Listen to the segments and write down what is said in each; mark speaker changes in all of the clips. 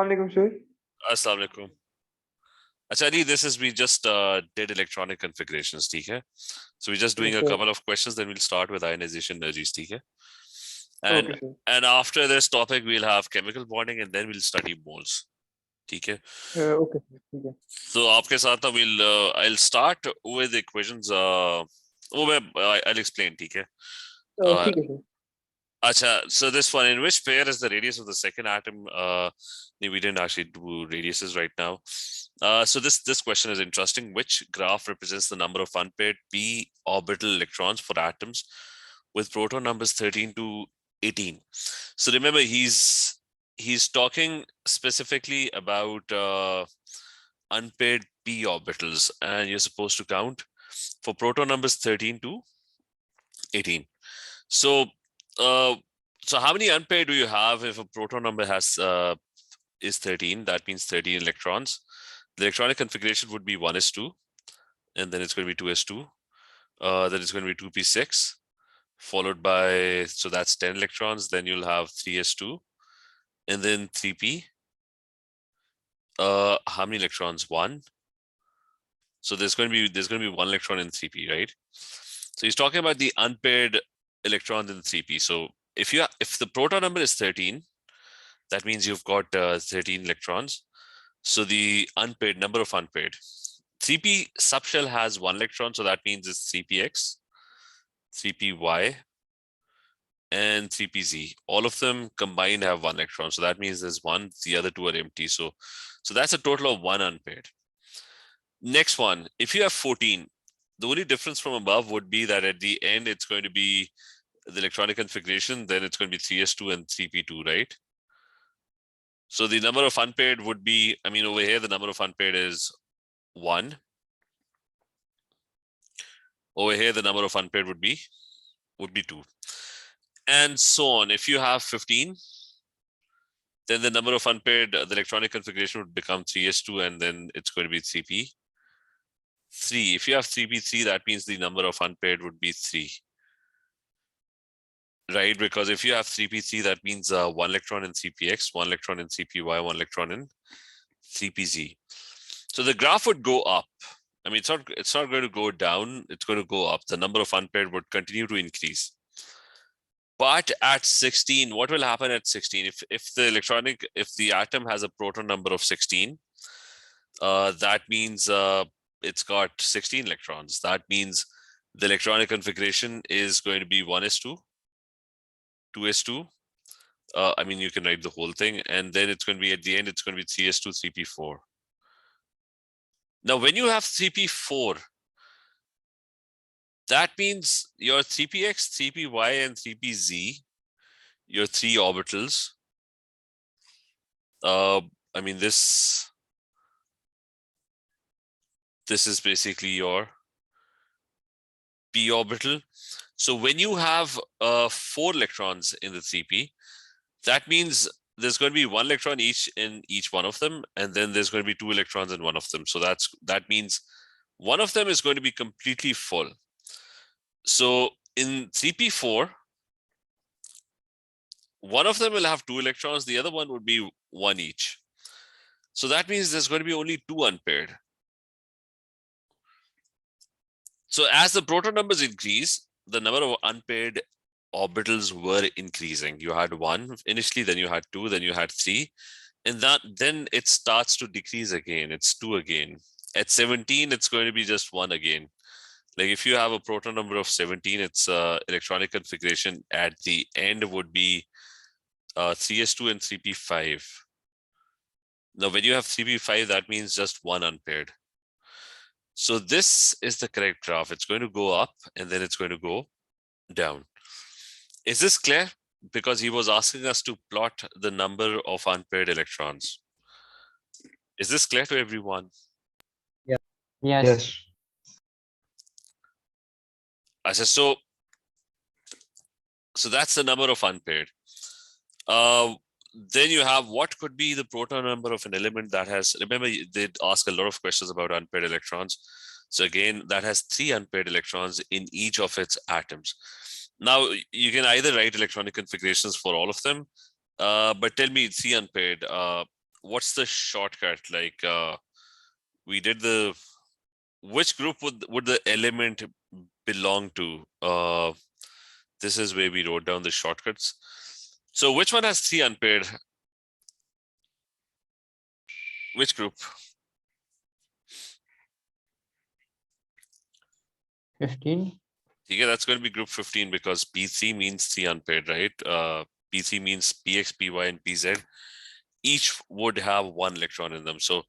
Speaker 1: Assalamualaikum, sir.
Speaker 2: Assalamu alaikum. Actually, we just did electronic configurations, okay? So we're just doing a
Speaker 1: Okay.
Speaker 2: couple of questions, then we'll start with ionization energies, okay?
Speaker 1: Okay, sir.
Speaker 2: And after this topic, we'll have chemical bonding, and then we'll study moles, okay?
Speaker 1: Okay, sir. Okay.
Speaker 2: So आपके साथ I'll start with equations. I'll explain, okay?
Speaker 1: ठीक है, sir.
Speaker 2: Acha, so this one, in which pair is the radius of the second atom? We didn't actually do radiuses right now. So this question is interesting. Which graph represents the number of unpaired p orbital electrons for atoms with proton numbers 13 to 18? So remember, he's talking specifically about unpaired p orbitals, and you're supposed to count for proton numbers 13 to 18. So how many unpaired do you have if a proton number has is 13? That means 13 electrons. The electronic configuration would be 1s2, and then it's going to be 2s2. Then it's going to be 2p6, followed by, so that's 10 electrons. Then you'll have 3s2, and then 3p. How many electrons? 1. So there's going to be 1 electron in 3p, right? So he's talking about the unpaired electrons in 3p. So if the proton number is 13, that means you've got 13 electrons. So the unpaired number of unpaired, 3p subshell has 1 electron, so that means it's 3px, 3py, and 3pz. All of them combined have 1 electron, so that means there's 1. The other 2 are empty. So that's a total of 1 unpaired. Next one, if you have 14, the only difference from above would be that at the end it's going to be the electronic configuration, then it's going to be 3s2 and 3p2, right? So the number of unpaired would be, over here, the number of unpaired is 1. Over here, the number of unpaired would be 2. And so on. If you have 15, then the number of unpaired, the electronic configuration would become 3s2, and then it's going to be 3p3. If you have 3p3, that means the number of unpaired would be 3. Right, because if you have 3p3, that means 1 electron in 3px, 1 electron in 3py, 1 electron in 3pz. So the graph would go up. It's not going to go down, it's going to go up. The number of unpaired would continue to increase. But at 16, what will happen at 16? If the atom has a proton number of 16, that means it's got 16 electrons. That means the electronic configuration is going to be 1s2, 2s2. You can write the whole thing, and then it's going to be, at the end, it's going to be 3s2, 3p4. Now, when you have 3p4, that means your 3px, 3py, and 3pz, your 3 orbitals. This is basically your p orbital. So when you have 4 electrons in the 3p, that means there's going to be 1 electron each in each one of them, and then there's going to be 2 electrons in one of them. So that means one of them is going to be completely full. So in 3p4, one of them will have 2 electrons, the other one would be 1 each. So that means there's going to be only 2 unpaired. So as the proton numbers increase, the number of unpaired orbitals were increasing. You had 1 initially, then you had 2, then you had 3, and then it starts to decrease again. It's 2 again. At 17, it's going to be just 1 again. Like if you have a proton number of 17, its electronic configuration at the end would be 3s2 and 3p5. Now, when you have 3p5, that means just 1 unpaired. So this is the correct graph. It's going to go up, and then it's going to go down. Is this clear? Because he was asking us to plot the number of unpaired electrons. Is this clear to everyone?
Speaker 1: Yeah.
Speaker 3: Yes.
Speaker 2: I said, so that's the number of unpaired. Then you have what could be the proton number of an element that has, remember, they ask a lot of questions about unpaired electrons. So again, that has 3 unpaired electrons in each of its atoms. Now, you can either write electronic configurations for all of them, but tell me 3 unpaired. what's the shortcut? Like we did which group would the element belong to? This is where we wrote down the shortcuts. So which one has 3 unpaired? Which group?
Speaker 1: 15.
Speaker 2: Yeah, that's going to be group 15 because P3 means 3 unpaired, right? P3 means Px, Py, and Pz. Each would have 1 electron in them. So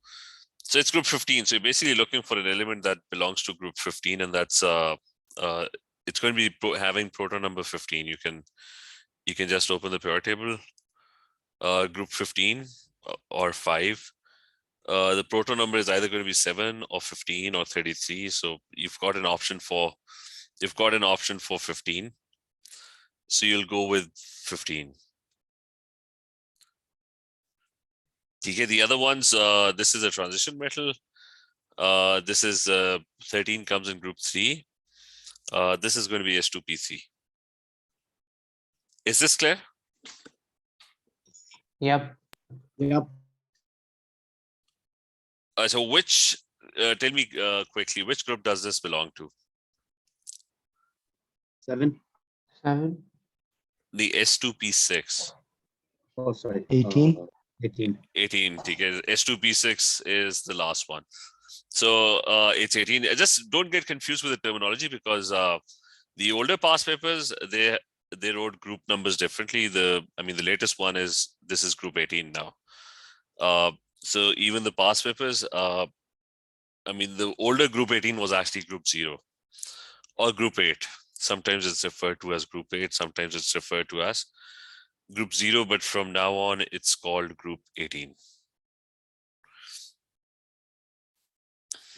Speaker 2: it's group 15. So you're basically looking for an element that belongs to group 15, and that's it's going to be having proton number 15. You can just open the periodic table, group 15 or 5. The proton number is either going to be 7 or 15 or 33. So you've got an option for 15. So you'll go with 15. Okay, the other ones, this is a transition metal. This is 13 comes in group 3. This is going to be S2P3. Is this clear?
Speaker 1: Yep.
Speaker 2: So which, tell me quickly, which group does this belong to?
Speaker 3: 7.
Speaker 1: 7.
Speaker 2: The S2P6.
Speaker 3: Oh, sorry.
Speaker 4: 18.
Speaker 3: 18.
Speaker 2: 18, because S2P6 is the last one. So it's 18. Just don't get confused with the terminology, because the older past papers, they wrote group numbers differently. The latest one is, this is group 18 now. So even the past papers, the older group 18 was actually group 0 or group 8. Sometimes it's referred to as group 8, sometimes it's referred to as group 0, but from now on it's called group 18.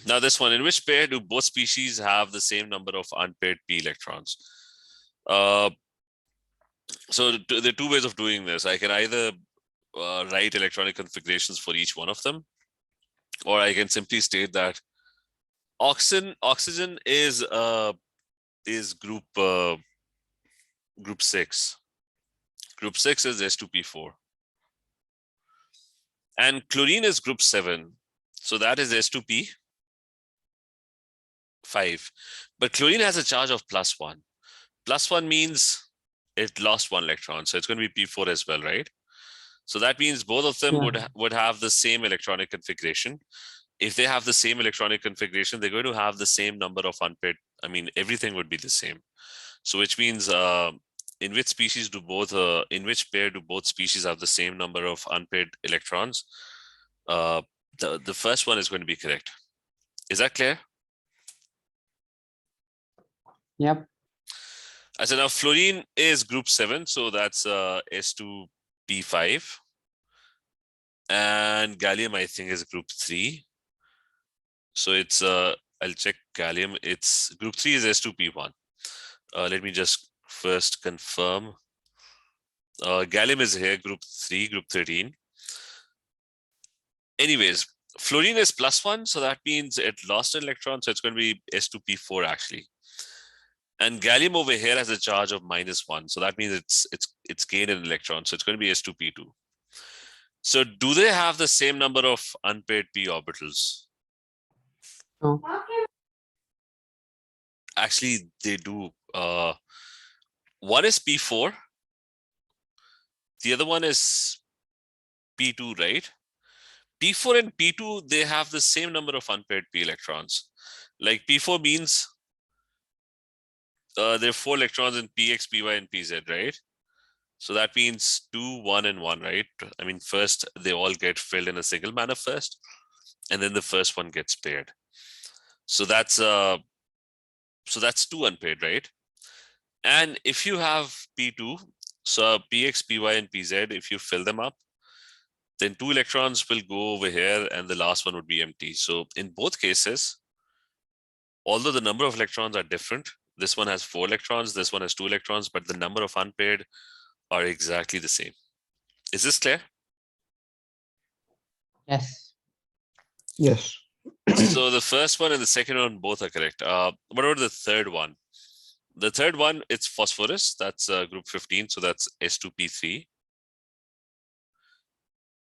Speaker 2: Now this one, in which pair do both species have the same number of unpaired p electrons? So there are 2 ways of doing this. I can either write electronic configurations for each one of them, or I can simply state that oxygen is group 6. Group 6 is S2P4. And chlorine is group 7. So that is S2P5. But chlorine has a charge of +1. +1 means it lost 1 electron. So it's going to be P4 as well, right? So that means both of them would have the same electronic configuration. If they have the same electronic configuration, they're going to have the same number of unpaired. Everything would be the same. So which means in which species do both, in which pair do both species have the same number of unpaired electrons? The first one is going to be correct. Is that clear?
Speaker 1: Yep.
Speaker 2: So now fluorine is group 7, so that's S2P5. And gallium, I think, is group 3. So it's I'll check gallium. It's group 3 is S2P1. Let me just first confirm. Gallium is here, group 3, group 13. Anyways, fluorine is +1, so that means it lost an electron, so it's going to be S2P4 actually. And gallium over here has a charge of -1, so that means it's gained an electron, so it's going to be S2P2. So do they have the same number of unpaired p orbitals?
Speaker 1: No.
Speaker 2: Actually, they do. One is P4. The other one is P2, right? P4 and P2, they have the same number of unpaired p electrons. Like P4 means there are 4 electrons in Px, Py, and Pz, right? So that means 2, 1, and 1, right? First they all get filled in a single manner first, and then the first one gets paired. So that's 2 unpaired, right? And if you have P2, so Px, Py, and Pz, if you fill them up, then 2 electrons will go over here and the last one would be empty. So in both cases, although the number of electrons are different, this one has 4 electrons, this one has 2 electrons, but the number of unpaired are exactly the same. Is this clear?
Speaker 1: Yes.
Speaker 4: Yes.
Speaker 2: So the first one and the second one both are correct. What about the third one? The third one, it's phosphorus. That's group 15. So that's S2P3.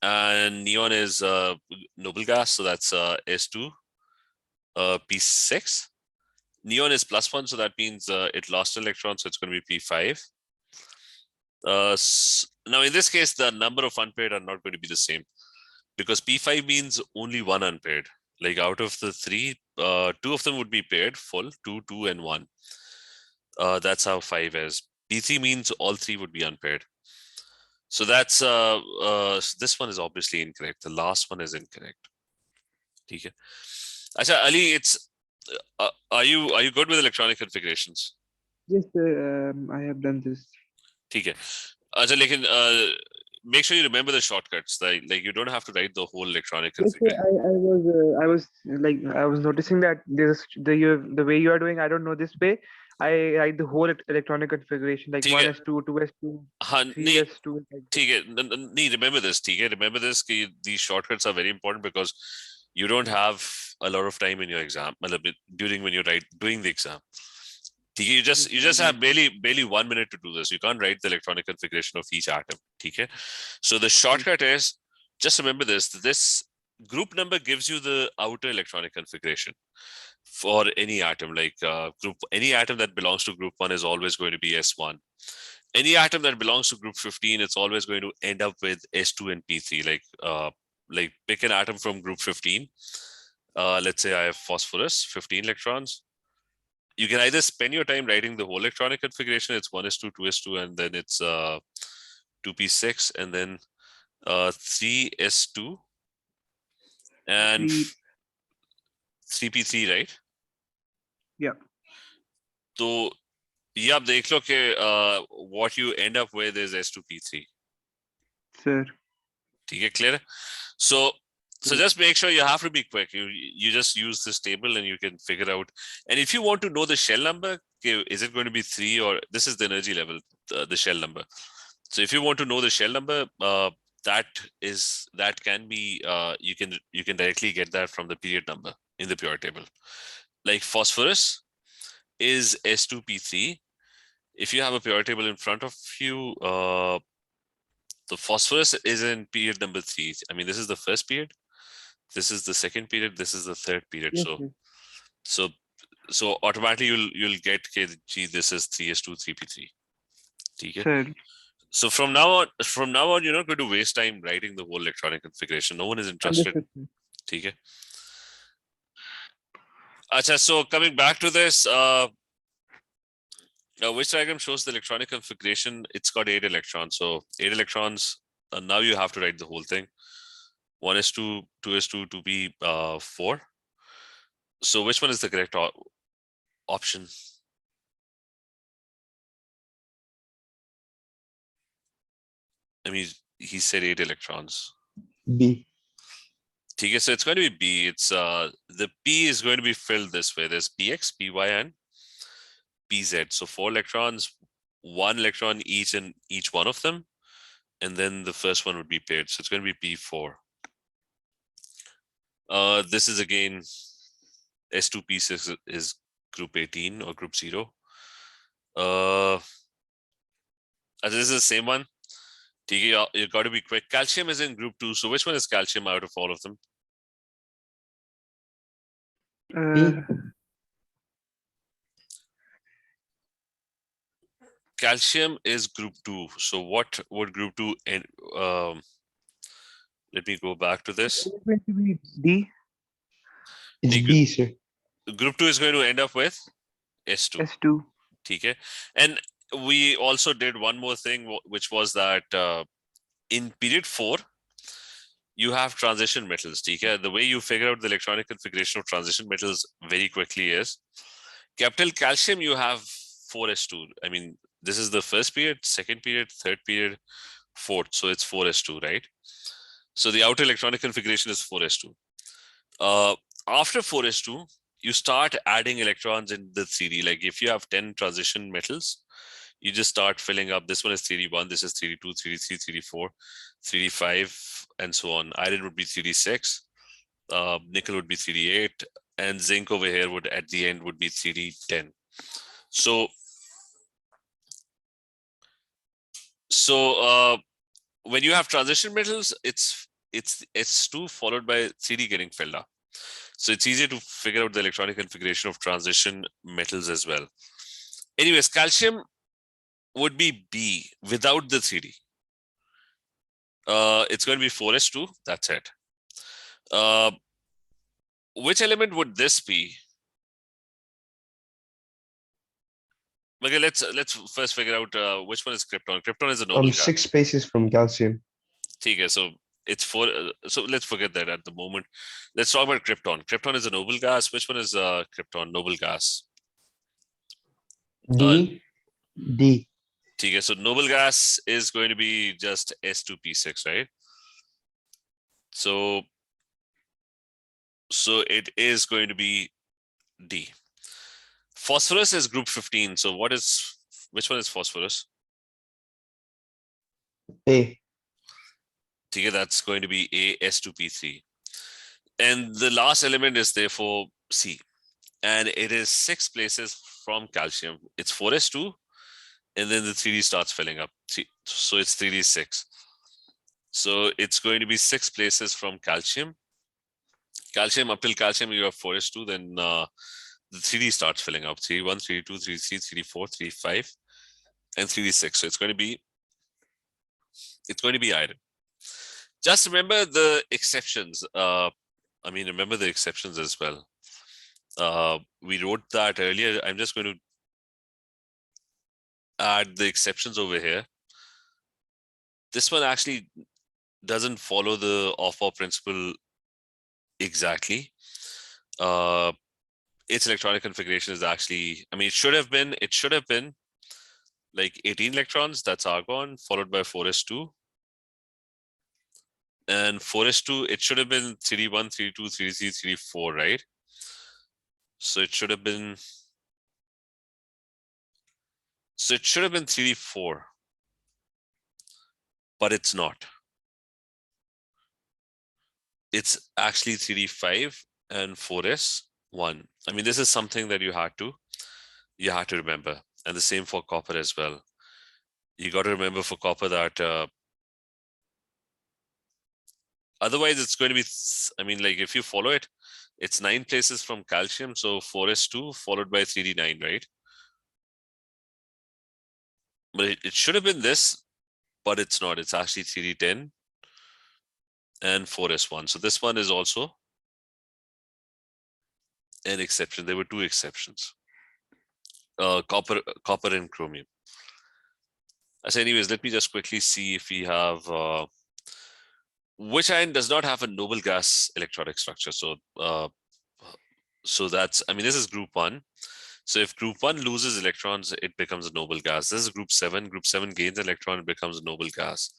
Speaker 2: And neon is noble gas, so that's S2 P6. Neon is +1, so that means it lost an electron, so it's going to be P5. Now in this case, the number of unpaired are not going to be the same, because P5 means only one unpaired. Like out of the three, two of them would be paired full, 2, 2, and 1. That's how 5 is. P3 means all three would be unpaired. So that's this one is obviously incorrect. The last one is incorrect. Okay. Acha, Ali, it's are you good with electronic configurations?
Speaker 3: Yes, I have done this.
Speaker 2: Okay. Acha, lekin, make sure you remember the shortcuts. Like you don't have to write the whole electronic
Speaker 3: Yes, sir,
Speaker 2: configuration.
Speaker 3: I was noticing that the way you are doing. I don't know this way. I write the whole electronic configuration like
Speaker 2: ठीक है
Speaker 3: 1s2, 2s2,
Speaker 2: हाँ नहीं
Speaker 3: 3s2. Like
Speaker 2: ठीक है नहीं remember this ठीक है remember this कि these shortcuts are very important because you don't have a lot of time in your exam मतलब during when you're doing the exam ठीक है you just have barely 1 minute to do this. You can't write the electronic configuration of each atom ठीक है so the shortcut is just remember this group number gives you the outer electronic configuration for any atom like any atom that belongs to group 1 is always going to be S1. Any atom that belongs to group 15, it's always going to end up with S2 and P3. Like pick an atom from group 15. Let's say I have phosphorus, 15 electrons. You can either spend your time writing the whole electronic configuration, it's 1s2, 2s2, and then it's 2p6, and then 3s2 and 3p3, right?
Speaker 3: Yeah.
Speaker 2: So ये आप देख लो कि what you end up with is S2P3.
Speaker 3: Sir.
Speaker 2: ठीक है, clear? So just make sure you have to be quick. You just use this table and you can figure out. And if you want to know the shell number, is it going to be 3 or this is the energy level, the shell number. So if you want to know the shell number, that can be you can directly get that from the period number in the periodic table. Like phosphorus is S2P3. If you have a periodic table in front of you, the phosphorus is in period number 3. I mean, this is the first period. This is the second period. This is the third period.
Speaker 3: Yes,
Speaker 2: So automatically you'll get gee, this is 3s2 3p3. Okay.
Speaker 3: sir.
Speaker 2: So from now on, you're not going to waste time writing the whole electronic configuration. No one is interested. Okay. Acha, so coming back to this, now, which diagram shows the electronic configuration? It's got 8 electrons. So 8 electrons. Now you have to write the whole thing. 1s2, 2s2, 2p, 4. So which one is the correct option? I mean, he said 8 electrons.
Speaker 1: B.
Speaker 2: Okay, so it's going to be B. It's the P is going to be filled this way. There's PX, PY, and PZ. So 4 electrons, 1 electron each in each one of them. And then the first one would be paired. So it's going to be P4. This is again S2P6 is group 18 or group 0. This is the same one. You got to be quick. Calcium is in group 2. So which one is calcium out of all of them? Calcium is group 2. So what would group 2 and let me go back to this.
Speaker 3: It's going to be D.
Speaker 1: It's B, sir.
Speaker 2: Group 2 is going to end up with S2.
Speaker 3: S2.
Speaker 2: Okay. And we also did one more thing, which was that in period 4, you have transition metals. Okay? The way you figure out the electronic configuration of transition metals very quickly is capital calcium, you have 4s2. I mean, this is the first period, second period, third period, fourth. So it's 4s2, right? So the outer electronic configuration is 4s2. After 4s2, you start adding electrons in the 3D. Like if you have 10 transition metals, you just start filling up. This one is 3D1, this is 3D2, 3D3, 3D4, 3D5, and so on. Iron would be 3D6, nickel would be 3D8, and zinc over here would at the end would be 3D10. So when you have transition metals, it's it's S2 followed by 3D getting filled up. So it's easier to figure out the electronic configuration of transition metals as well. Anyways, calcium would be B without the 3D. It's going to be 4s2. That's it. Which element would this be? Okay, let's first figure out which one is krypton. Krypton is a noble gas.
Speaker 1: 6 spaces from calcium.
Speaker 2: Okay, so it's 4. So let's forget that at the moment. Let's talk about krypton. Krypton is a noble gas. Which one is krypton? Noble gas.
Speaker 1: D. D.
Speaker 2: Okay, so noble gas is going to be just S2P6, right? So it is going to be D. Phosphorus is group 15. So which one is phosphorus?
Speaker 1: A.
Speaker 2: Okay, that's going to be A, S2P3. And the last element is therefore C. And it is 6 places from calcium. It's 4s2, and then the 3D starts filling up. So it's 3d6. So it's going to be 6 places from calcium. Calcium, up till calcium, you have 4s2, then the 3D starts filling up. 3d1, 3d2, 3d3, 3d4, 3d5, and 3d6. So it's going to be iron. Just remember the exceptions. Remember the exceptions as well. We wrote that earlier. I'm just going to add the exceptions over here. This one actually doesn't follow the Aufbau principle exactly. Its electronic configuration is actually, it should have been like 18 electrons, that's argon, followed by 4s2. And 4s2, it should have been 3d1, 3d2, 3d3, 3d4, right? So it should have been 3d4, but it's not. It's actually 3d5 and 4s1. This is something that you had to remember. And the same for copper as well. You got to remember for copper that otherwise it's going to be, like if you follow it, it's 9 places from calcium. So 4s2 followed by 3d9, right? But it should have been this, but it's not. It's actually 3d10 and 4s1. So this one is also an exception. There were 2 exceptions. Copper and chromium. So anyways, let me just quickly see if we have which ion does not have a noble gas electronic structure. So that's, this is group 1. So if group 1 loses electrons, it becomes a noble gas. This is group 7. Group 7 gains an electron, it becomes a noble gas.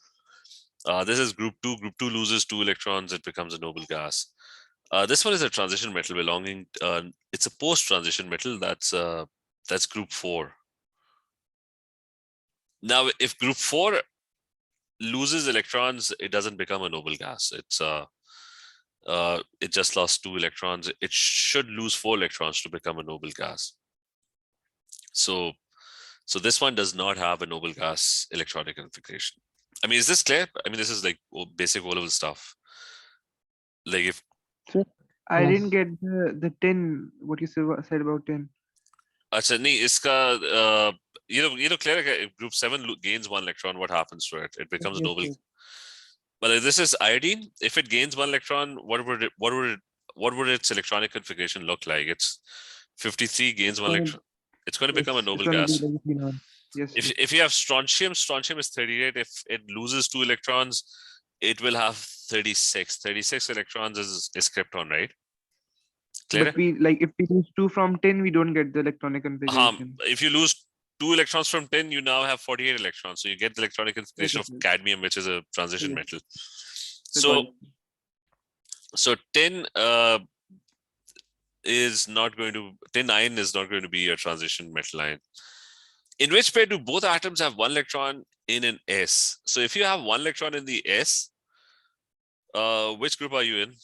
Speaker 2: This is group 2. Group 2 loses 2 electrons, it becomes a noble gas. This one is a transition metal belonging. It's a post-transition metal. That's group 4. Now, if group 4 loses electrons, it doesn't become a noble gas. It just lost 2 electrons. It should lose 4 electrons to become a noble gas. So this one does not have a noble gas electronic configuration. Is this clear? This is like basic O-level stuff. Like if
Speaker 3: I
Speaker 1: Yes.
Speaker 3: didn't get the 10. What you said about 10.
Speaker 2: अच्छा नहीं इसका clear if group 7 gains 1 electron, what happens to it? It becomes a
Speaker 3: Yes,
Speaker 2: noble.
Speaker 3: yes.
Speaker 2: Well, if this is iodine, if it gains 1 electron, what would its electronic configuration look like? It's 53 gains 1 electron. It's going to become a noble
Speaker 3: It's gonna be
Speaker 2: gas.
Speaker 3: like phenol. Yes. Yes.
Speaker 2: If you have strontium is 38. If it loses 2 electrons, it will have 36. 36 electrons is krypton, right? Clear?
Speaker 3: But if we lose 2 from 10, we don't get the electronic configuration.
Speaker 2: If you lose 2 electrons from 10, you now have 48 electrons. So you get the electronic configuration of cadmium, which is a transition metal. So 10 is not going to 10 ion is not going to be a transition metal ion. In which pair do both atoms have 1 electron in an S? So if you have 1 electron in the S, which group are you in?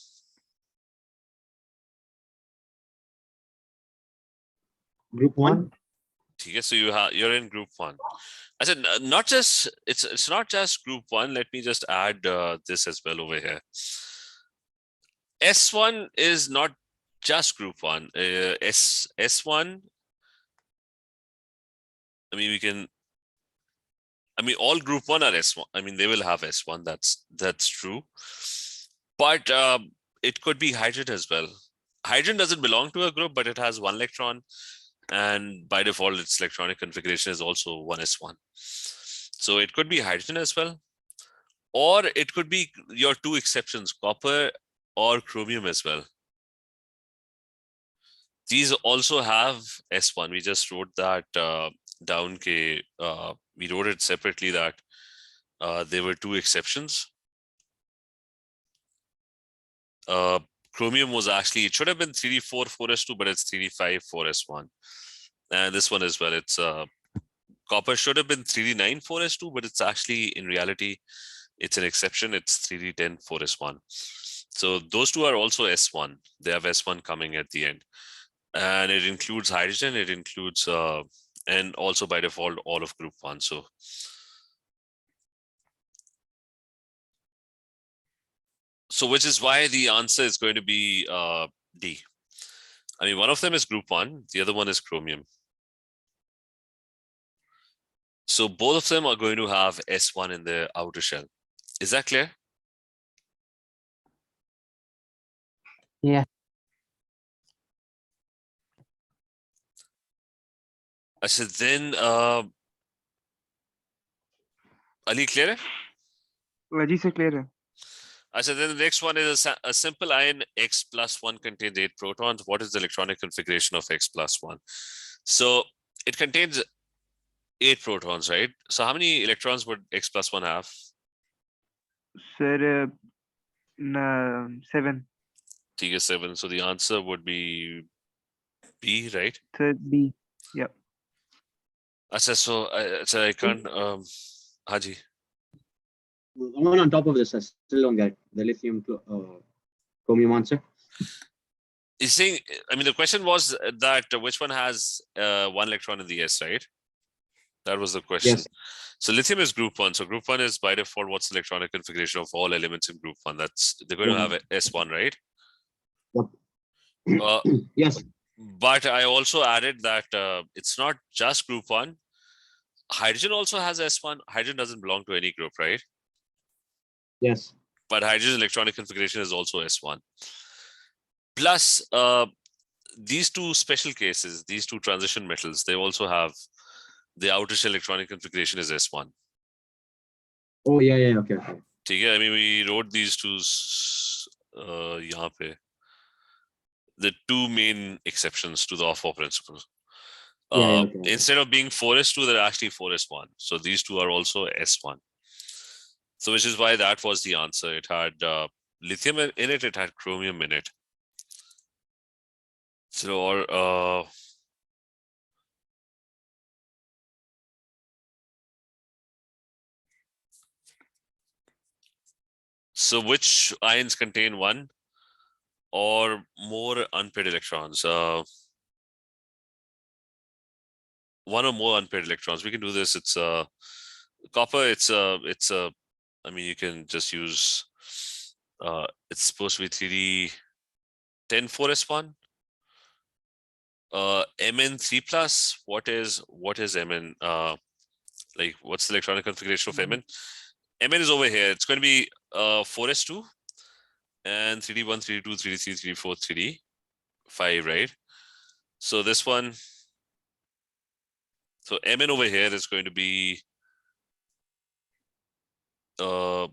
Speaker 1: Group 1.
Speaker 2: Okay, so you're in group 1. I said not just it's not just group 1. Let me just add this as well over here. S1 is not just group 1. S1. I mean, all group 1 are S1. I mean, they will have S1. That's true. But it could be hydrogen as well. Hydrogen doesn't belong to a group, but it has 1 electron. And by default, its electronic configuration is also 1s1. So it could be hydrogen as well. Or it could be your 2 exceptions, copper or chromium as well. These also have S1. We just wrote that down. We wrote it separately that there were 2 exceptions. Chromium was actually, it should have been 3d4 4s2, but it's 3d5 4s1. And this one as well, it's copper should have been 3d9 4s2, but it's actually, in reality, it's an exception. It's 3d10 4s1. So those 2 are also S1. They have S1 coming at the end. And it includes hydrogen, it includes, and also by default, all of group 1. So which is why the answer is going to be D. I mean, one of them is group 1, the other one is chromium. So both of them are going to have S1 in the outer shell. Is that clear?
Speaker 4: Yeah.
Speaker 2: I said then Ali, clear?
Speaker 3: Ji se clear hai.
Speaker 2: I said then the next one is a simple ion X plus 1 contains 8 protons. What is the electronic configuration of X plus 1? So it contains 8 protons, right? So how many electrons would X plus 1 have?
Speaker 3: Sir, 7.
Speaker 2: T is 7. So the answer would be B, right?
Speaker 3: Sir, B. Yep.
Speaker 2: I said so I can't Haji.
Speaker 4: One on top of this, I still don't get the lithium chromium answer.
Speaker 2: He's saying, I mean, the question was that which one has 1 electron in the S, right? That was the question.
Speaker 4: Yes.
Speaker 2: So lithium is group 1. So group 1 is by default, what's the electronic configuration of all elements in group 1? They're going to have a S1, right?
Speaker 4: Yep. Yes.
Speaker 2: But I also added that it's not just group 1. Hydrogen also has S1. Hydrogen doesn't belong to any group, right?
Speaker 4: Yes.
Speaker 2: But hydrogen electronic configuration is also S1. Plus, these 2 special cases, these 2 transition metals, they also have the outer shell electronic configuration is S1.
Speaker 4: Oh, yeah, okay.
Speaker 2: Okay, I mean, we wrote these 2 yahan pe. The 2 main exceptions to the off-4 principle.
Speaker 4: Okay.
Speaker 2: Instead of being 4s2, they're actually 4s1. So these 2 are also S1. So which is why that was the answer. It had lithium in it, it had chromium in it. So, or so which ions contain 1 or more unpaired electrons? 1 or more unpaired electrons. We can do this. It's copper. It's I mean, you can just use. It's supposed to be 3d10 4s1. Mn 3 plus. What is Mn? Like, what's the electronic configuration of Mn? Mn is over here. It's going to be 4s2 and 3d1, 3d2, 3d3, 3d4, 3d5, right? So this one. So Mn over here is going to be 3d5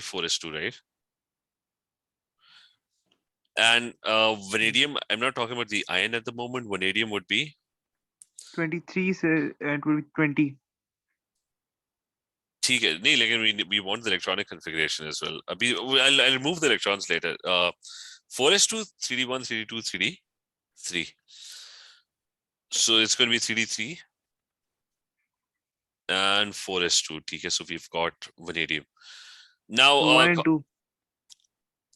Speaker 2: 4s2, right? And vanadium, I'm not talking about the ion at the moment. Vanadium would be
Speaker 3: 23, sir, and it will be 20.
Speaker 2: ठीक है नहीं लेकिन we want the electronic configuration as well. I'll remove the electrons later. 4s2, 3d1, 3d2, 3d3. So it's going to be 3d3 and 4s2. Okay, so we've got vanadium. Now
Speaker 3: 1 and 2.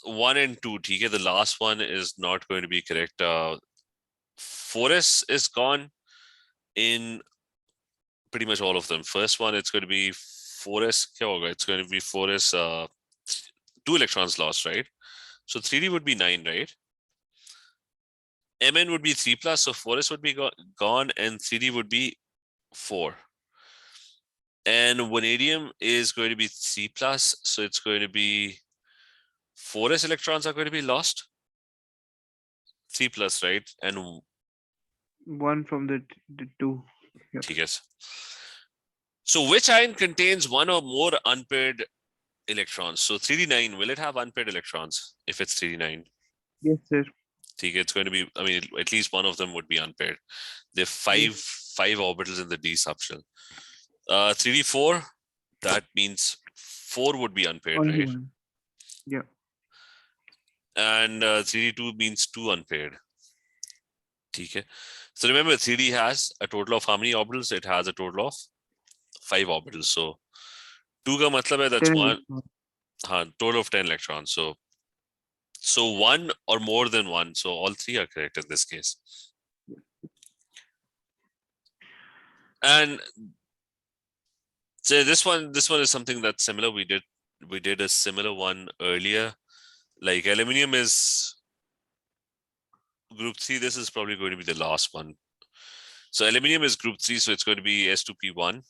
Speaker 2: 1 and 2. Okay, the last one is not going to be correct. 4s is gone in pretty much all of them. First one, it's going to be 4s. It's going to be 4s, 2 electrons lost, right? So 3d would be 9, right? Mn would be 3 plus, so 4s would be gone, and 3d would be 4. And vanadium is going to be 3 plus, so it's going to be 4s electrons are going to be lost. 3 plus, right? And
Speaker 3: One from the two. Yeah.
Speaker 2: yes. So which ion contains one or more unpaired electrons? So 3d9, will it have unpaired electrons if it's 3d9?
Speaker 3: Yes, sir.
Speaker 2: It's going to be, I mean, at least one of them would be unpaired. There are five orbitals in the d subshell. 3d4, that means 4 would be unpaired,
Speaker 3: Only
Speaker 2: right?
Speaker 3: one. Yeah.
Speaker 2: And 3d2 means 2 unpaired. Okay. So remember, 3d has a total of how many orbitals? It has a total of 5 orbitals. So 2 ka matlab hai that's
Speaker 3: 10
Speaker 2: one,
Speaker 3: electrons.
Speaker 2: total of 10 electrons. So 1 or more than 1. So all 3 are correct in this case. And so this one is something that's similar. We did a similar one earlier. Like aluminium is group 3. This is probably going to be the last one. So aluminium is group 3, so it's going to be S2P1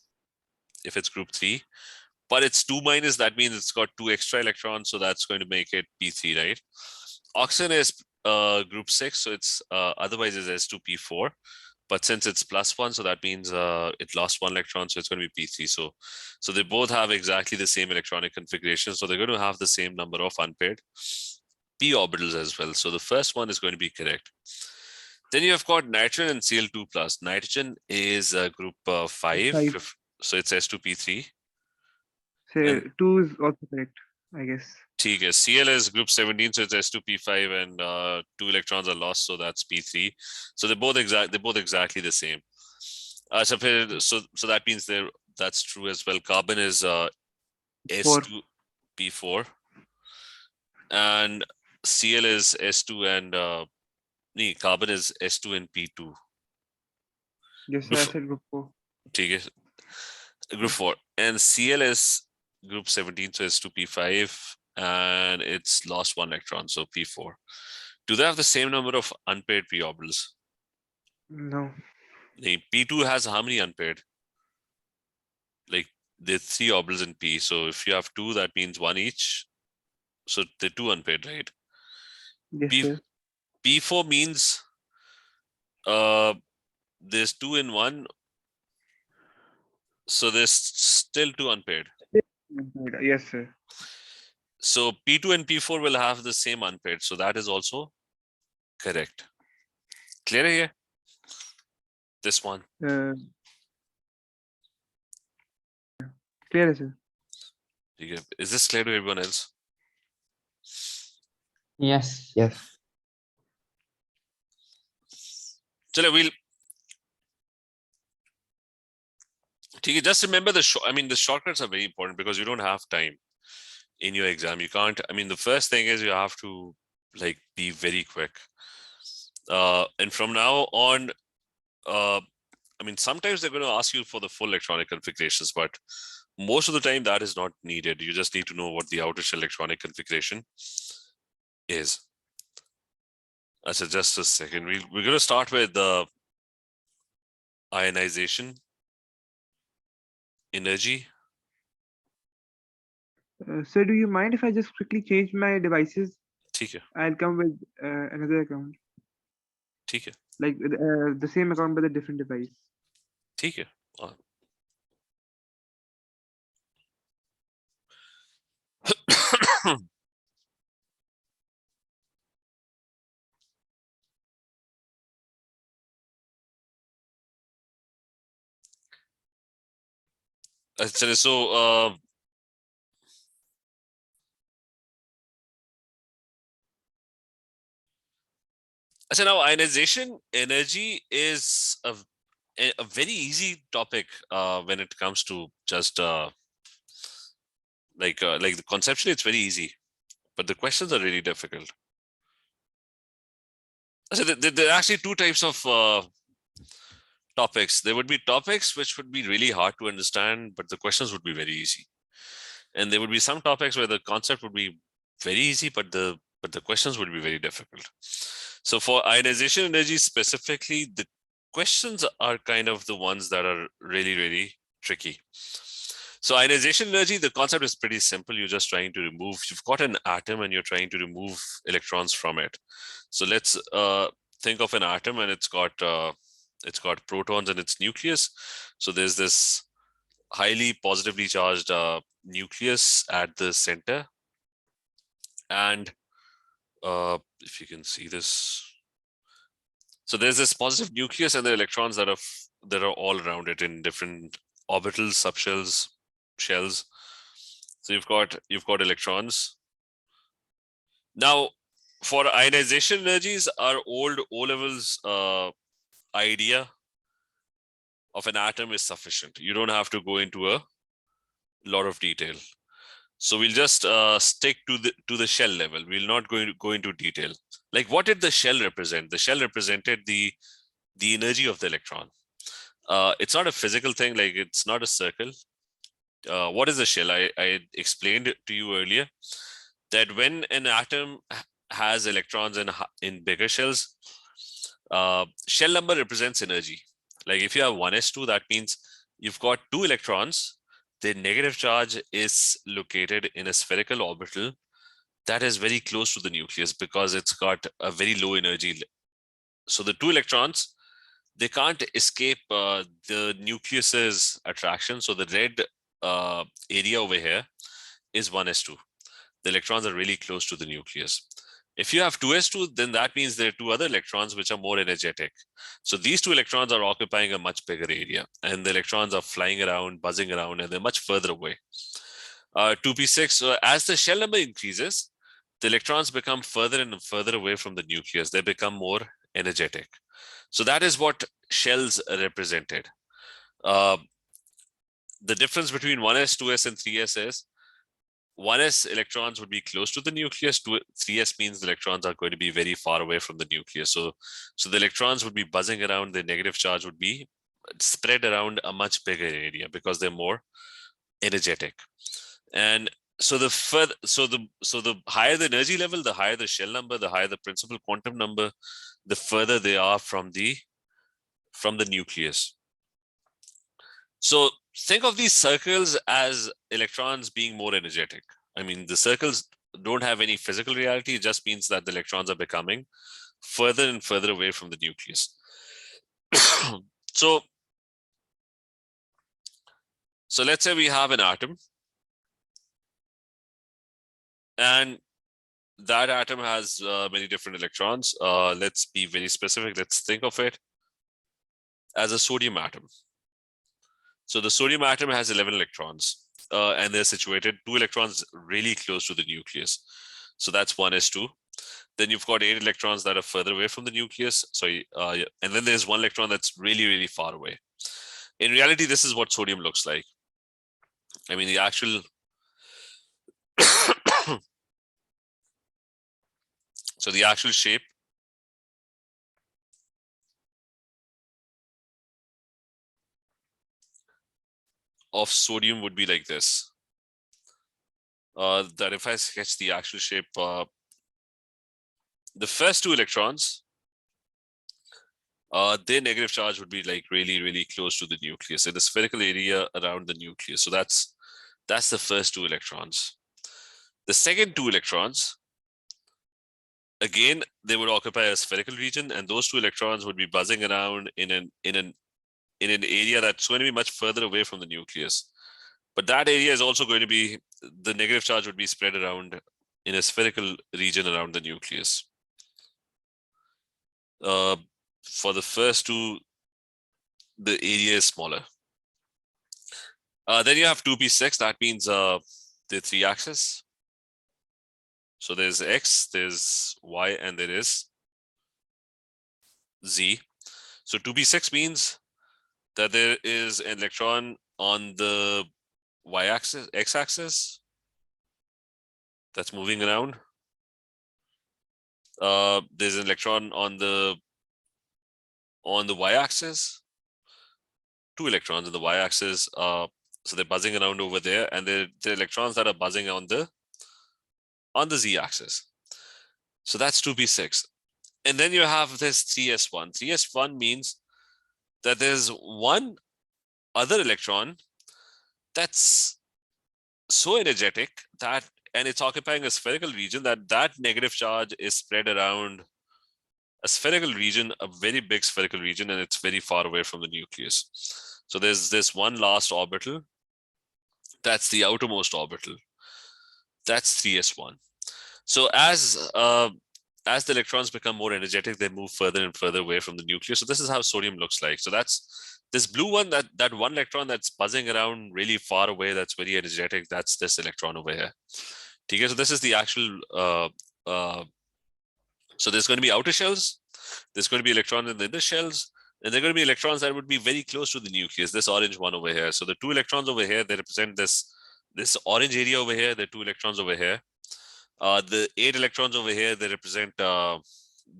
Speaker 2: if it's group 3. But it's 2 minus, that means it's got 2 extra electrons, so that's going to make it P3, right? Oxygen is group 6, so it's otherwise is S2P4. But since it's +1, so that means it lost 1 electron, so it's going to be P3. So they both have exactly the same electronic configuration, so they're going to have the same number of unpaired p orbitals as well. So the first one is going to be correct. Then you have got nitrogen and Cl2 plus. Nitrogen is group 5,
Speaker 3: Five.
Speaker 2: so it's S2P3.
Speaker 3: So
Speaker 2: And
Speaker 3: 2 is also correct, I guess.
Speaker 2: Cl is group 17, so it's S2P5, and 2 electrons are lost, so that's P3. So they're both exactly the same. So that means that's true as well. Carbon is S2P4, and Cl is S2, and carbon is S2 and P2.
Speaker 3: Yes, sir, I said group 4.
Speaker 2: Group 4, and Cl is group 17, so S2P5, and it's lost 1 electron, so P4. Do they have the same number of unpaired p orbitals?
Speaker 3: No.
Speaker 2: P2 has how many unpaired? Like there's 3 orbitals in P, so if you have 2, that means 1 each. So they're 2 unpaired, right?
Speaker 3: Yes, sir.
Speaker 2: P4 means there's 2 in 1, so there's still 2 unpaired.
Speaker 3: Yes, sir.
Speaker 2: So P2 and P4 will have the same unpaired, so that is also correct. Clear here? This one.
Speaker 3: Clear, sir.
Speaker 2: Is this clear to everyone else?
Speaker 5: Yes.
Speaker 1: Yes.
Speaker 2: So just remember the shortcuts are very important because you don't have time in your exam. You can't, the first thing is you have to be very quick. And from now on, sometimes they're going to ask you for the full electronic configurations, but most of the time that is not needed. You just need to know what the outer shell electronic configuration is. So just a second. We're going to start with the ionization energy.
Speaker 3: Sir, do you mind if I just quickly change my devices?
Speaker 2: Okay.
Speaker 3: I'll come with another account.
Speaker 2: Okay.
Speaker 3: Like the same account but a different device.
Speaker 2: Okay. So now ionization energy is a very easy topic when it comes to just conceptually it's very easy, but the questions are really difficult. So there are actually two types of topics. There would be topics which would be really hard to understand, but the questions would be very easy. And there would be some topics where the concept would be very easy, but the questions would be very difficult. So for ionization energy specifically, the questions are kind of the ones that are really, really tricky. So ionization energy, the concept is pretty simple. You're just trying to remove, you've got an atom and you're trying to remove electrons from it. So let's think of an atom and it's got protons in its nucleus. So there's this highly positively charged nucleus at the center. And if you can see this, so there's this positive nucleus and the electrons that are all around it in different orbitals, subshells, shells. So you've got electrons. Now, for ionization energies, our old O-levels idea of an atom is sufficient. You don't have to go into a lot of detail. So we'll just stick to the shell level. We'll not go into detail. Like, what did the shell represent? The shell represented the energy of the electron. It's not a physical thing, like it's not a circle. What is the shell? I explained to you earlier that when an atom has electrons in bigger shells, shell number represents energy. Like if you have 1s2, that means you've got 2 electrons. The negative charge is located in a spherical orbital that is very close to the nucleus because it's got a very low energy. So the 2 electrons, they can't escape the nucleus's attraction. So the red area over here is 1s2. The electrons are really close to the nucleus. If you have 2s2, then that means there are 2 other electrons which are more energetic. So these 2 electrons are occupying a much bigger area, and the electrons are flying around, buzzing around, and they're much further away. 2p6, as the shell number increases, the electrons become further and further away from the nucleus. They become more energetic. So that is what shells represented. The difference between 1s, 2s, and 3s is 1s electrons would be close to the nucleus. 3s means the electrons are going to be very far away from the nucleus. So the electrons would be buzzing around. The negative charge would be spread around a much bigger area because they're more energetic. And so the higher the energy level, the higher the shell number, the higher the principal quantum number, the further they are from the nucleus. So think of these circles as electrons being more energetic. I mean, the circles don't have any physical reality. It just means that the electrons are becoming further and further away from the nucleus. So let's say we have an atom, and that atom has many different electrons. Let's be very specific. Let's think of it as a sodium atom. So the sodium atom has 11 electrons, and they're situated 2 electrons really close to the nucleus. So that's 1s2. Then you've got 8 electrons that are further away from the nucleus. And then there's 1 electron that's really, really far away. In reality, this is what sodium looks like. I mean, the actual so the actual shape of sodium would be like this. That if I sketch the actual shape, the first 2 electrons, their negative charge would be like really, really close to the nucleus in the spherical area around the nucleus. So that's the first 2 electrons. The second 2 electrons, again, they would occupy a spherical region, and those 2 electrons would be buzzing around in an area that's going to be much further away from the nucleus. But that area is also going to be, the negative charge would be spread around in a spherical region around the nucleus. For the first 2, the area is smaller. Then you have 2p6. That means the 3 axis. So there's X, there's Y, and there is Z. So 2p6 means that there is an electron on the y-axis, x-axis, that's moving around. There's an electron on the y-axis, 2 electrons on the y-axis. So they're buzzing around over there, and the electrons that are buzzing on the z-axis. So that's 2p6. And then you have this 3s1. 3s1 means that there's one other electron that's so energetic that, and it's occupying a spherical region, that negative charge is spread around a spherical region, a very big spherical region, and it's very far away from the nucleus. So there's this one last orbital. That's the outermost orbital. That's 3s1. So as the electrons become more energetic, they move further and further away from the nucleus. So this is how sodium looks like. So that's this blue one, that one electron that's buzzing around really far away, that's very energetic. That's this electron over here. Okay, so this is the actual, so there's going to be outer shells. There's going to be electrons in the inner shells. And they're going to be electrons that would be very close to the nucleus, this orange one over here. So the 2 electrons over here, they represent this orange area over here, the 2 electrons over here. The 8 electrons over here, they represent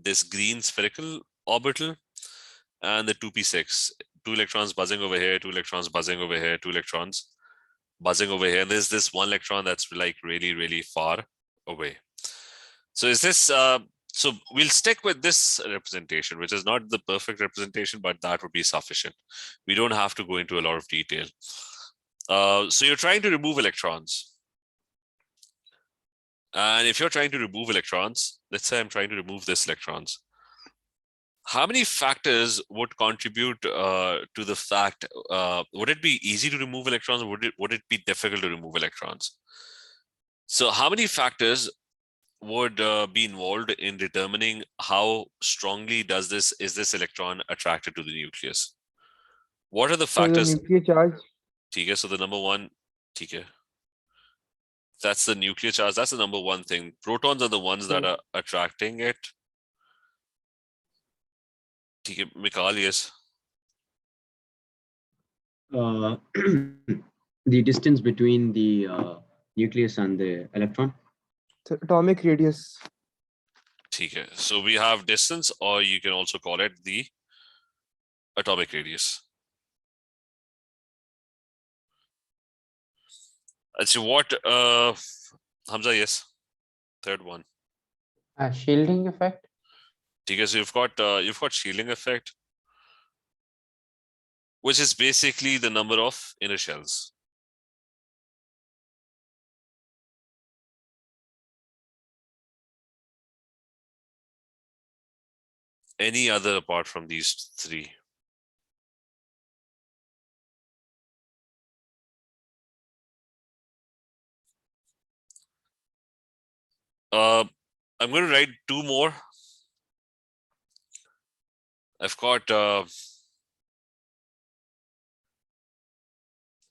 Speaker 2: this green spherical orbital, and the 2p6, 2 electrons buzzing over here, 2 electrons buzzing over here, 2 electrons buzzing over here. And there's this 1 electron that's like really, really far away. So is this, so we'll stick with this representation, which is not the perfect representation, but that would be sufficient. We don't have to go into a lot of detail. So you're trying to remove electrons. And if you're trying to remove electrons, let's say I'm trying to remove this electrons. How many factors would contribute to the fact, would it be easy to remove electrons, or would it be difficult to remove electrons? So how many factors would be involved in determining how strongly is this electron attracted to the nucleus? What are the factors?
Speaker 3: So the nuclear charge.
Speaker 2: Okay, so the number one, okay. That's the nuclear charge. That's the number one thing. Protons are the ones that are attracting it. Okay, Mikhail, yes.
Speaker 4: The distance between the nucleus and the electron.
Speaker 3: So atomic radius.
Speaker 2: Okay, so we have distance, or you can also call it the atomic radius. And so what, Hamza, yes, third one.
Speaker 5: Shielding effect.
Speaker 2: Okay, so you've got shielding effect, which is basically the number of inner shells. Any other apart from these 3? I'm going to write 2 more. I've got,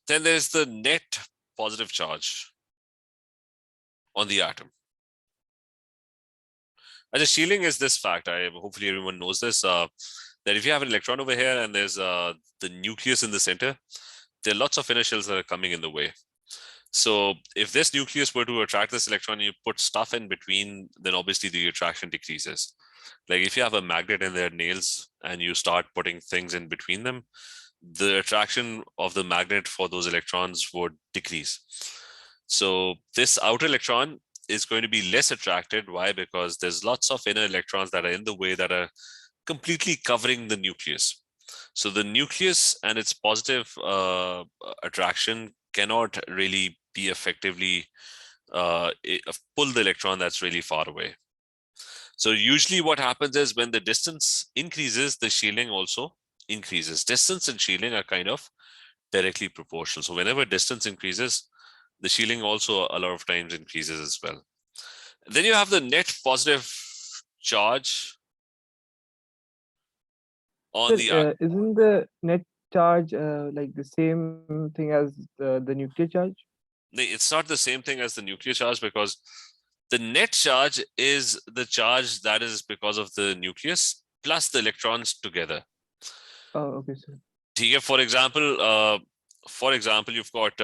Speaker 2: then there's the net positive charge on the atom. And the shielding is this fact. Hopefully everyone knows this, that if you have an electron over here and there's the nucleus in the center, there are lots of inner shells that are coming in the way. So if this nucleus were to attract this electron, you put stuff in between, then obviously the attraction decreases. Like if you have a magnet in their nails and you start putting things in between them, the attraction of the magnet for those electrons would decrease. So this outer electron is going to be less attracted. Why? Because there's lots of inner electrons that are in the way that are completely covering the nucleus. So the nucleus and its positive attraction cannot really be effectively pull the electron that's really far away. So usually what happens is when the distance increases, the shielding also increases. Distance and shielding are kind of directly proportional. So whenever distance increases, the shielding also a lot of times increases as well. Then you have the net positive charge on the
Speaker 3: isn't the net charge like the same thing as the nuclear charge?
Speaker 2: It's not the same thing as the nuclear charge, because the net charge is the charge that is because of the nucleus plus the electrons together.
Speaker 3: Oh, okay, sir.
Speaker 2: Here, for example, you've got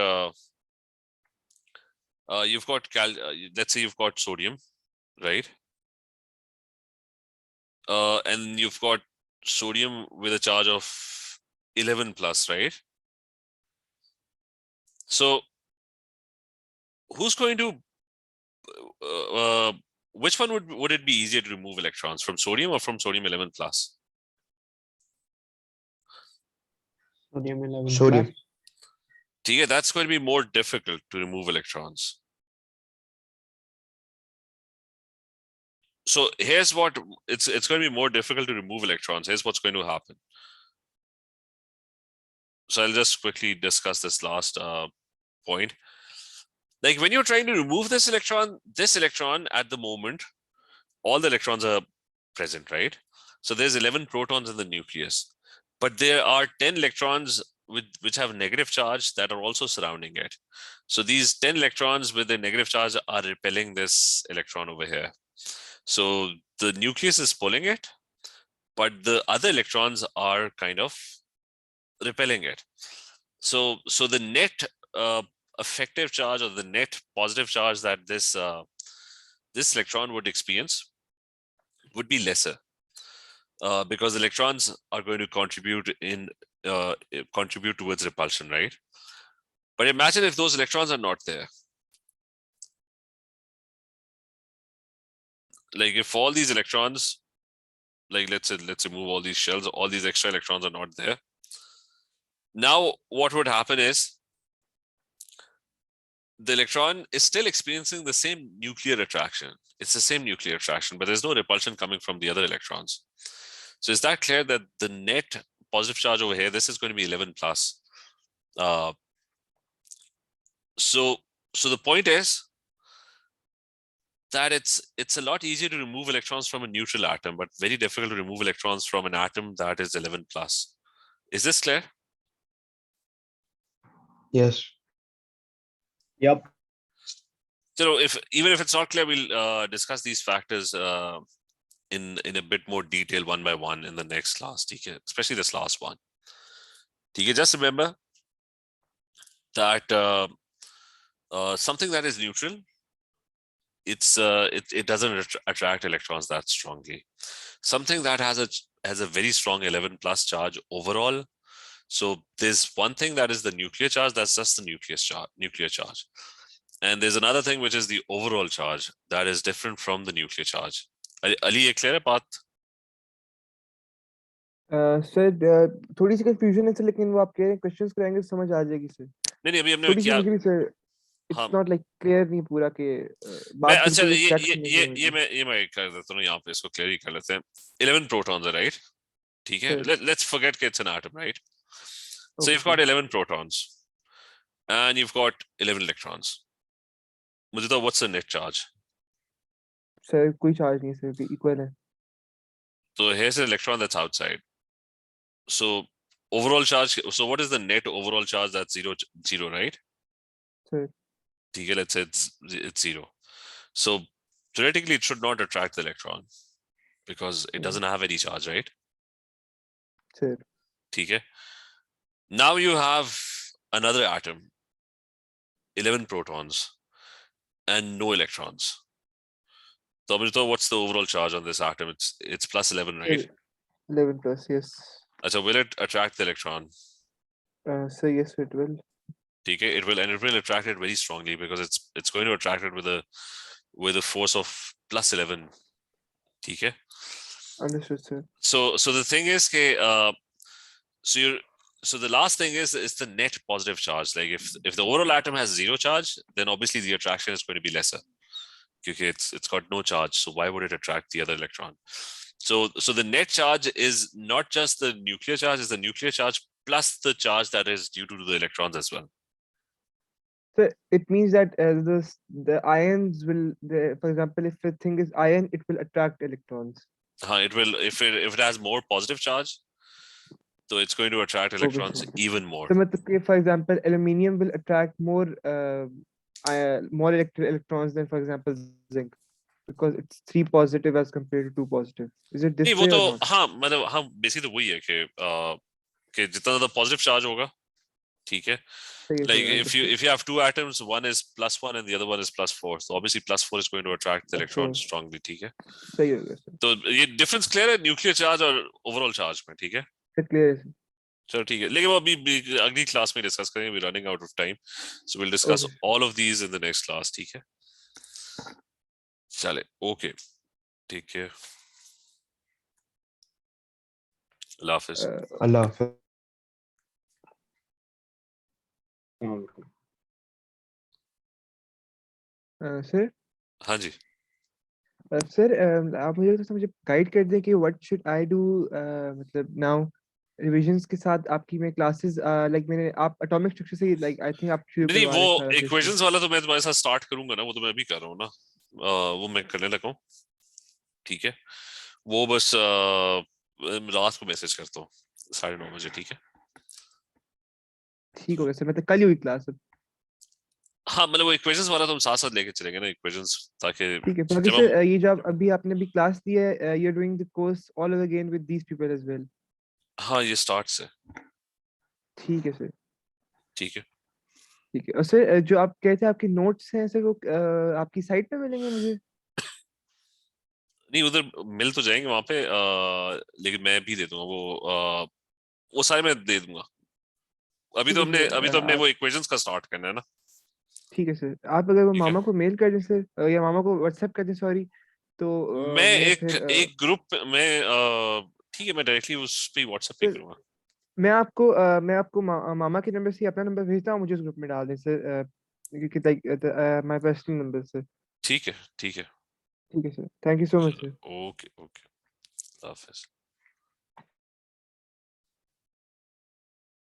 Speaker 2: let's say you've got sodium, right? And you've got sodium with a charge of 11 plus, right? So who's going to which one would it be easier to remove electrons, from sodium or from sodium 11 plus?
Speaker 5: Sodium 11
Speaker 1: Sodium.
Speaker 5: plus.
Speaker 2: Yeah, that's going to be more difficult to remove electrons. So here's what it's going to be more difficult to remove electrons. Here's what's going to happen. So I'll just quickly discuss this last point. Like when you're trying to remove this electron at the moment, all the electrons are present, right? So there's 11 protons in the nucleus, but there are 10 electrons which have negative charge that are also surrounding it. So these 10 electrons with the negative charge are repelling this electron over here. So the nucleus is pulling it, but the other electrons are kind of repelling it. So the net effective charge, or the net positive charge that this electron would experience would be lesser, because electrons are going to contribute towards repulsion, right? But imagine if those electrons are not there. Like if all these electrons, like let's remove all these shells, all these extra electrons are not there. Now what would happen is the electron is still experiencing the same nuclear attraction. It's the same nuclear attraction, but there's no repulsion coming from the other electrons. So is that clear that the net positive charge over here, this is going to be 11 plus. So the point is that it's a lot easier to remove electrons from a neutral atom, but very difficult to remove electrons from an atom that is 11 plus. Is this clear?
Speaker 1: Yes.
Speaker 4: Yep.
Speaker 2: So even if it's not clear, we'll discuss these factors in a bit more detail one by one in the next class, especially this last one. Just remember that something that is neutral, it doesn't attract electrons that strongly. Something that has a very strong 11 plus charge overall. So there's one thing that is the nuclear charge, that's just the nuclear charge. And there's another thing which is the overall charge that is different from the nuclear charge. Ali, ये clear है बात?
Speaker 3: Sir थोड़ी सी confusion है sir, लेकिन वो आप कह रहे हैं क्वेश्चंस कराएंगे तो समझ आ जाएगी सर.
Speaker 2: नहीं अभी हमने
Speaker 3: थोड़ी सी
Speaker 2: क्या
Speaker 3: मुझे भी सर
Speaker 2: हाँ,
Speaker 3: इट्स नॉट लाइक क्लियर नहीं पूरा के
Speaker 2: मैं
Speaker 3: बात
Speaker 2: अच्छा
Speaker 3: बिल्कुल exact नहीं है मुझे.
Speaker 2: ये मैं कर देता हूँ यहाँ पे, इसको क्लियर ही कर लेते हैं. 11 protons है, right? ठीक है,
Speaker 3: Sure.
Speaker 2: let's forget कि it's an atom, right? So you've
Speaker 3: Okay.
Speaker 2: got 11 protons and you've got 11 electrons. मुझे तो what's the net charge?
Speaker 3: Sir कोई चार्ज नहीं है सर, इक्वल है.
Speaker 2: So here's an electron that's outside. So overall charge, so what is the net overall charge? That's zero, right?
Speaker 3: Sir.
Speaker 2: ठीक है, let's say it's 0. So theoretically it should not attract the electron because it doesn't have any charge, right?
Speaker 3: Sir.
Speaker 2: ठीक है. Now you have another atom, 11 protons and no electrons. So what's the overall charge on this atom? It's plus 11, right?
Speaker 3: 11 plus, yes.
Speaker 2: So will it attract the electron?
Speaker 3: So yes, it will.
Speaker 2: Okay, it will attract it very strongly because it's going to attract it with a force of plus 11. Okay.
Speaker 3: Understood, sir.
Speaker 2: So the thing is, so the last thing is the net positive charge. Like if the overall atom has 0 charge, then obviously the attraction is going to be lesser. Okay, it's got no charge, so why would it attract the other electron? So the net charge is not just the nuclear charge, it's the nuclear charge plus the charge that is due to the electrons as well.
Speaker 3: So it means that the ions will, for example, if the thing is ion, it will attract electrons.
Speaker 2: It will, if it has more positive charge, so it's going to attract electrons even more.
Speaker 3: So for example, aluminium will attract more electrons than, for example, zinc, because it's 3 positive as compared to 2 positive. Is it this way or not?
Speaker 2: हाँ, मतलब हाँ, basically तो वही है कि जितना ज़्यादा positive charge होगा, ठीक है,
Speaker 3: सही है,
Speaker 2: like
Speaker 3: सही है,
Speaker 2: if you have two atoms, one is +1 and the other one is +4, so obviously +4 is going to attract the electron
Speaker 3: अच्छा।
Speaker 2: strongly. ठीक है,
Speaker 3: सही हो गया सर,
Speaker 2: तो ये डिफरेंस क्लियर है न्यूक्लियर चार्ज और ओवरऑल चार्ज में. ठीक है,
Speaker 3: फिर क्लियर है सर।
Speaker 2: चलो ठीक है, लेकिन वो अभी अगली क्लास में डिस्कस करेंगे. We running out of time, so will discuss
Speaker 3: okay
Speaker 2: all of these in the next class. ठीक है, चले, ओके, ठीक है, अल्लाह हाफिज.
Speaker 1: Allah Hafiz.
Speaker 3: सर,
Speaker 2: हाँ जी,
Speaker 3: सर आप मुझे थोड़ा मुझे गाइड कर दें कि व्हाट शुड आई डू, मतलब नाउ रिविजन्स के साथ आपकी मैं क्लासेस लाइक मैंने आप एटॉमिक स्ट्रक्चर से लाइक आई थिंक आप शुरू
Speaker 2: नहीं
Speaker 3: करवा
Speaker 2: वो
Speaker 3: रहे हैं सारा फिर से।
Speaker 2: इक्वेशंस वाला तो मैं तुम्हारे साथ स्टार्ट करूंगा ना, वो तो मैं अभी कर रहा हूँ ना. वो मैं करने लगा हूँ. ठीक है, वो बस रात को मैसेज करता हूँ 9:30 बजे. ठीक है,
Speaker 3: ठीक हो गया सर, मतलब कल ही हुई क्लास अब।
Speaker 2: हाँ मतलब वो इक्वेशंस वाला तो हम साथ साथ लेके चलेंगे ना इक्वेशंस, ताकि
Speaker 3: ठीक है, बाकी
Speaker 2: जब हम,
Speaker 3: सर ये जो आप अभी आपने भी क्लास दी है, you are doing the course all over again with these people as well.
Speaker 2: हाँ ये स्टार्ट से.
Speaker 3: ठीक है सर,
Speaker 2: ठीक है,
Speaker 3: ठीक है। और सर जो आप कहते हैं आपके नोट्स हैं सर वो आपकी साइट पे मिलेंगे मुझे?
Speaker 2: नहीं उधर मिल तो जाएंगे वहां पे, लेकिन मैं भी दे दूंगा वो सारे मैं दे दूंगा. अभी
Speaker 3: ठीक
Speaker 2: तो
Speaker 3: है
Speaker 2: हमने
Speaker 3: सर,
Speaker 2: अभी तो हमने
Speaker 3: आप
Speaker 2: वो इक्वेशंस का स्टार्ट करना है ना.
Speaker 3: ठीक है सर, आप अगर वो
Speaker 2: ठीक है,
Speaker 3: मामा को मेल कर दें सर, या मामा को व्हाट्सएप कर दें सॉरी, तो
Speaker 2: मैं
Speaker 3: मैं
Speaker 2: एक
Speaker 3: फिर
Speaker 2: एक ग्रुप में ठीक है, मैं डायरेक्टली उस पे व्हाट्सएप पे
Speaker 3: सर
Speaker 2: करूंगा.
Speaker 3: मैं आपको मामा के नंबर से अपना नंबर भेजता हूँ, मुझे उस ग्रुप में डाल दें सर, क्योंकि like my personal number sir.
Speaker 2: ठीक है, ठीक है,
Speaker 3: ठीक है sir, thank you so much sir.
Speaker 2: Okay okay, Hafiz.